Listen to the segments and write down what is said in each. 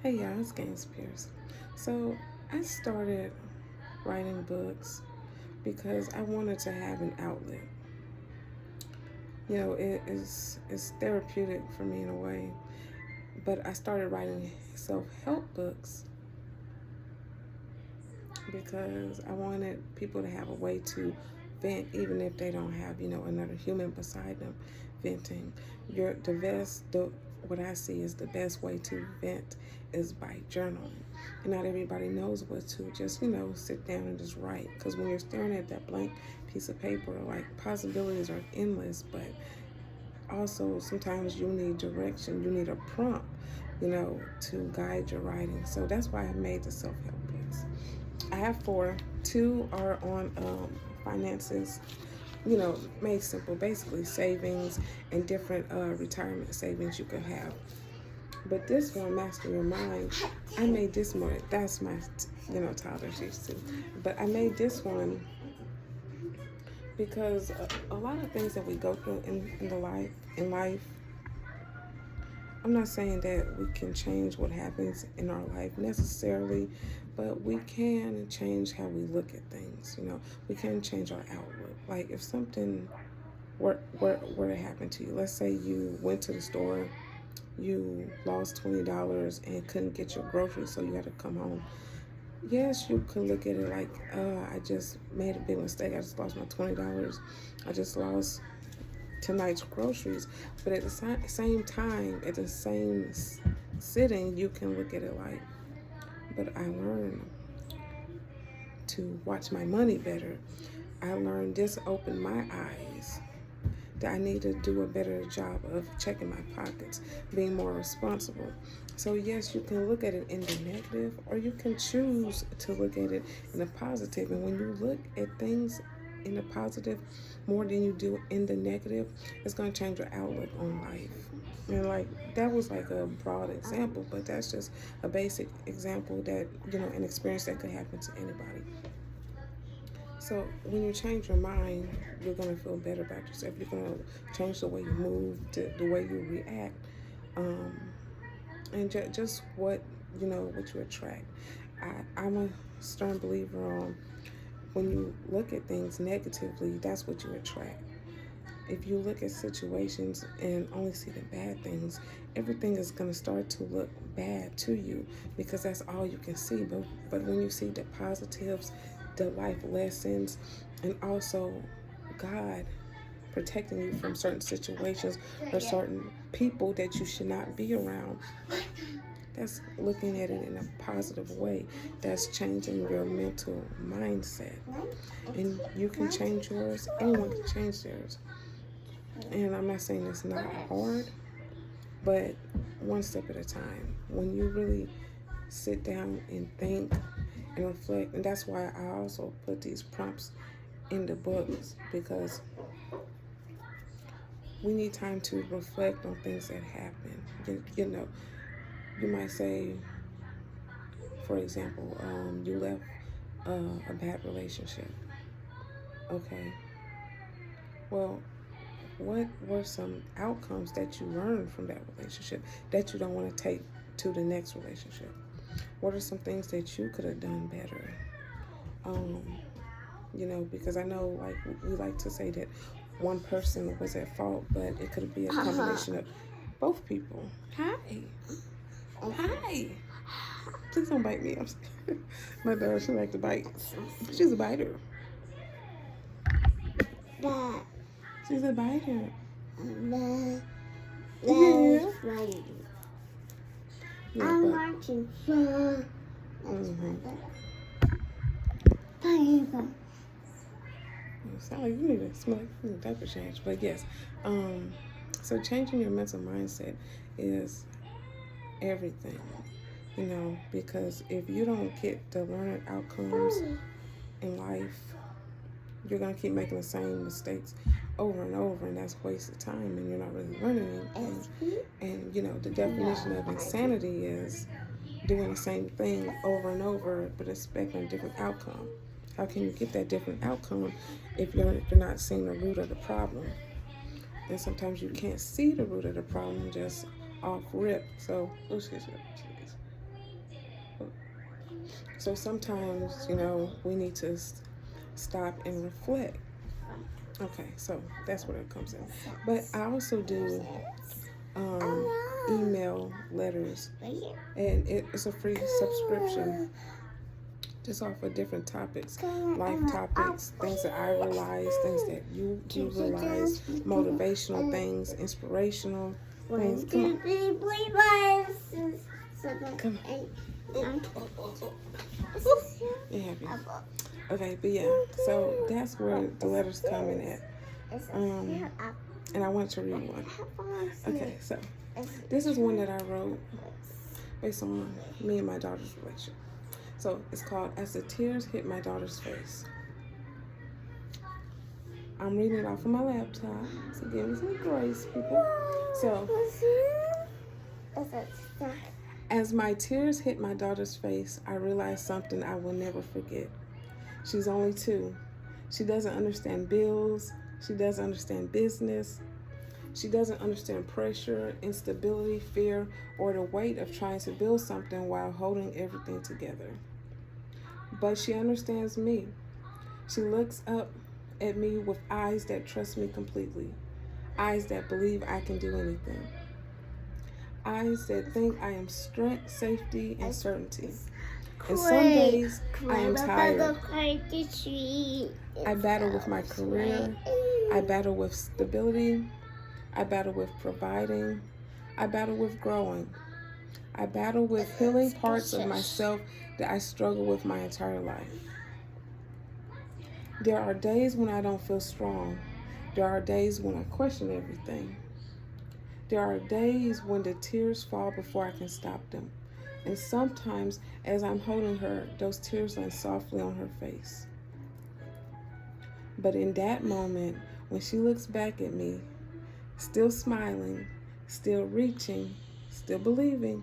Hey y'all, it's Gaines Pierce. So I started writing books because I wanted to have an outlet. It's therapeutic for me in a way. But I started writing self-help books because I wanted people to have a way to vent, even if they don't have another human beside them venting. What I see is the best way to vent is by journaling. And not everybody knows what to just sit down and just write, because when you're staring at that blank piece of paper, like, possibilities are endless. But also sometimes you need direction, you need a prompt, to guide your writing. So that's why I made the self-help books. I have four. Two are on finances, made simple, basically savings and different retirement savings you could have. But this one, Master Your Mind, I made this one. That's my, toddler, she's too. But I made this one because a lot of things that we go through in life, I'm not saying that we can change what happens in our life necessarily, but we can change how we look at things. We can change our outlook. Like, if something were to happen to you, let's say you went to the store, you lost $20 and couldn't get your groceries, so you had to come home. Yes, you could look at it like, I just made a big mistake. I just lost my $20. I just lost tonight's groceries. But at the same time, at the same sitting, you can look at it like, but I learned to watch my money better. I learned this opened my eyes that I need to do a better job of checking my pockets, being more responsible. So yes, you can look at it in the negative, or you can choose to look at it in the positive. And when you look at things in the positive more than you do in the negative, it's going to change your outlook on life. And like, that was like a broad example, but that's just a basic example that, an experience that could happen to anybody. So when you change your mind, you're going to feel better about yourself. You're going to change the way you move, the way you react, and just what you attract. I'm a stern believer on, when you look at things negatively, that's what you attract. If you look at situations and only see the bad things, everything is going to start to look bad to you, because that's all you can see. But when you see the positives, the life lessons, and also God protecting you from certain situations or certain people that you should not be around, that's looking at it in a positive way. That's changing your mental mindset. And you can change yours. Anyone can change theirs. And I'm not saying it's not hard, but one step at a time. When you really sit down and think and reflect, and that's why I also put these prompts in the books, because we need time to reflect on things that happen. You might say, for example, you left a bad relationship. Okay. Well, what were some outcomes that you learned from that relationship that you don't want to take to the next relationship? What are some things that you could have done better? Because I know, like, we like to say that one person was at fault, but it could be a combination of both people. Hi. Hi. Please don't bite me. My daughter, she like to bite. She's a biter. She's a biter. Yeah. I'm watching. Sound like you need to smell like you need a diaper change. But yes, so changing your mental mindset is everything, because if you don't get the learning outcomes in life, you're going to keep making the same mistakes over and over, and that's a waste of time, and you're not really learning anything. And the definition of insanity is doing the same thing over and over but expecting a different outcome. How can you get that different outcome if you're not seeing the root of the problem? And sometimes you can't see the root of the problem just off rip. So, So sometimes, we need to stop and reflect. Okay, so that's where it comes in. But I also do email letters, and it's a free subscription, just off of different topics, life topics, things that I realize, things that you realize, motivational things, inspirational things. Come on. Come on. You happy? Okay, but yeah, so that's where the letters come in at. And I want to read one. Okay, so this is one that I wrote based on me and my daughter's relationship. So it's called As the Tears Hit My Daughter's Face. I'm reading it off of my laptop, so give me some grace, people. So, as my tears hit my daughter's face, I realized something I will never forget. She's only 2. She doesn't understand bills. She doesn't understand business. She doesn't understand pressure, instability, fear, or the weight of trying to build something while holding everything together. But she understands me. She looks up at me with eyes that trust me completely. Eyes that believe I can do anything. Eyes that think I am strength, safety, and certainty. And some days I am tired. I battle with my career. I battle with stability. I battle with providing. I battle with growing. I battle with healing parts of myself that I struggle with my entire life. There are days when I don't feel strong. There are days when I question everything. There are days when the tears fall before I can stop them. And sometimes, as I'm holding her, those tears land softly on her face. But in that moment, when she looks back at me, still smiling, still reaching, still believing,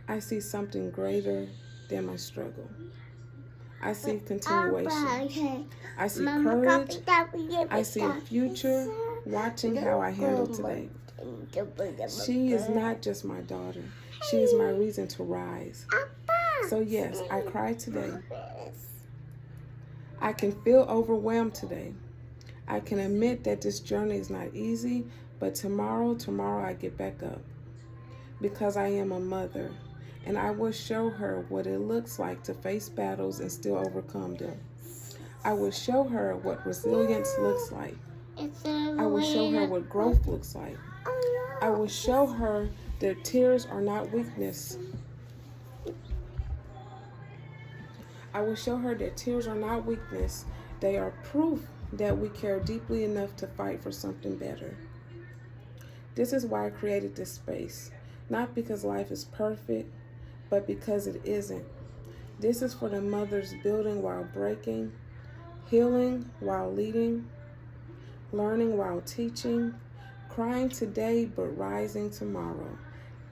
I see something greater than my struggle. I see continuation. I see courage. I see a future watching how I handle today. She is not just my daughter. She is my reason to rise. So yes, I cry today. I can feel overwhelmed today. I can admit that this journey is not easy, but tomorrow I get back up. Because I am a mother, and I will show her what it looks like to face battles and still overcome them. I will show her what resilience looks like. I will show her what growth looks like. I will show her that tears are not weakness. I will show her that tears are not weakness. They are proof that we care deeply enough to fight for something better. This is why I created this space. Not because life is perfect, but because it isn't. This is for the mothers building while breaking, healing while leading, learning while teaching, crying today but rising tomorrow.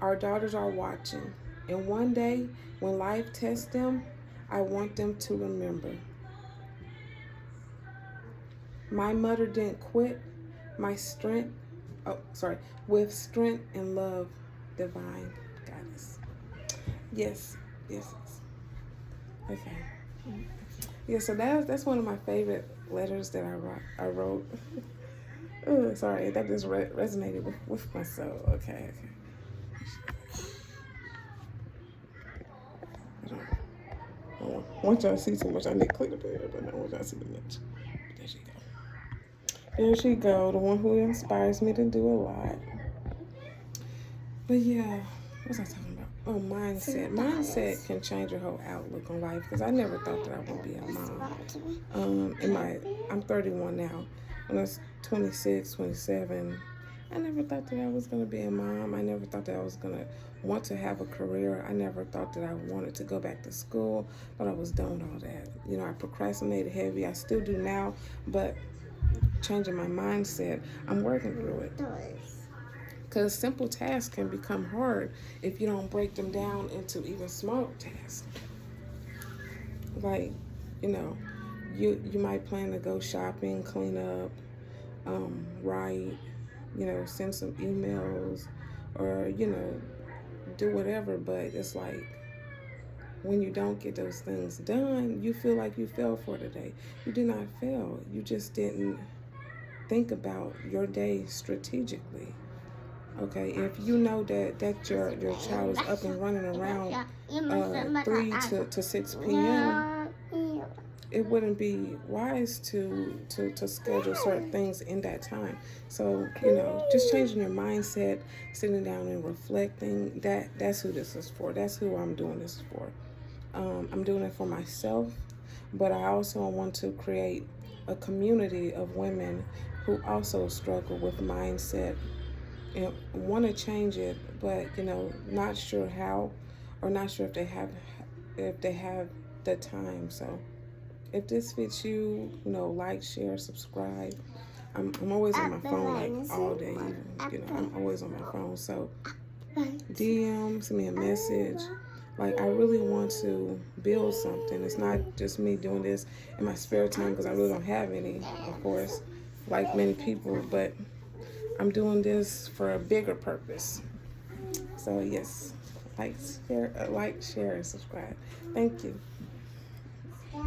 Our daughters are watching, and one day when life tests them, I want them to remember. My mother didn't quit. With strength and love, divine goddess. Yes. Okay. Yeah, so that's one of my favorite letters that I wrote. Oh, sorry, that just resonated with my soul. Okay. I want y'all to see too much. I need to click up there, but I don't want y'all to see too much. There she go, the one who inspires me to do a lot. But yeah, what was I talking about? Oh, mindset. Mindset can change your whole outlook on life, because I never thought that I would be a mom. I'm 31 now. When I was 26, 27, I never thought that I was going to be a mom. I never thought that I was going to want to have a career. I never thought that I wanted to go back to school, but I was done with all that. I procrastinated heavy. I still do now, but changing my mindset, I'm working through it. Because simple tasks can become hard if you don't break them down into even smaller tasks. Like, you might plan to go shopping, clean up, write, send some emails, or, do whatever, but it's like, when you don't get those things done, you feel like you fell for the day. You did not fail. You just didn't think about your day strategically. Okay, if you know that your child is up and running around 3 to 6 p.m., it wouldn't be wise to schedule certain things in that time. So, just changing your mindset, sitting down and reflecting, that's who this is for. That's who I'm doing this for. I'm doing it for myself, but I also want to create a community of women who also struggle with mindset and want to change it, but not sure how, or not sure if they have the time. So if this fits you, like, share, subscribe. I'm always on my phone, like, all day. I'm always on my phone. So DM, send me a message. Like, I really want to build something. It's not just me doing this in my spare time, because I really don't have any, of course, like many people. But I'm doing this for a bigger purpose. So yes, like, share, and subscribe. Thank you.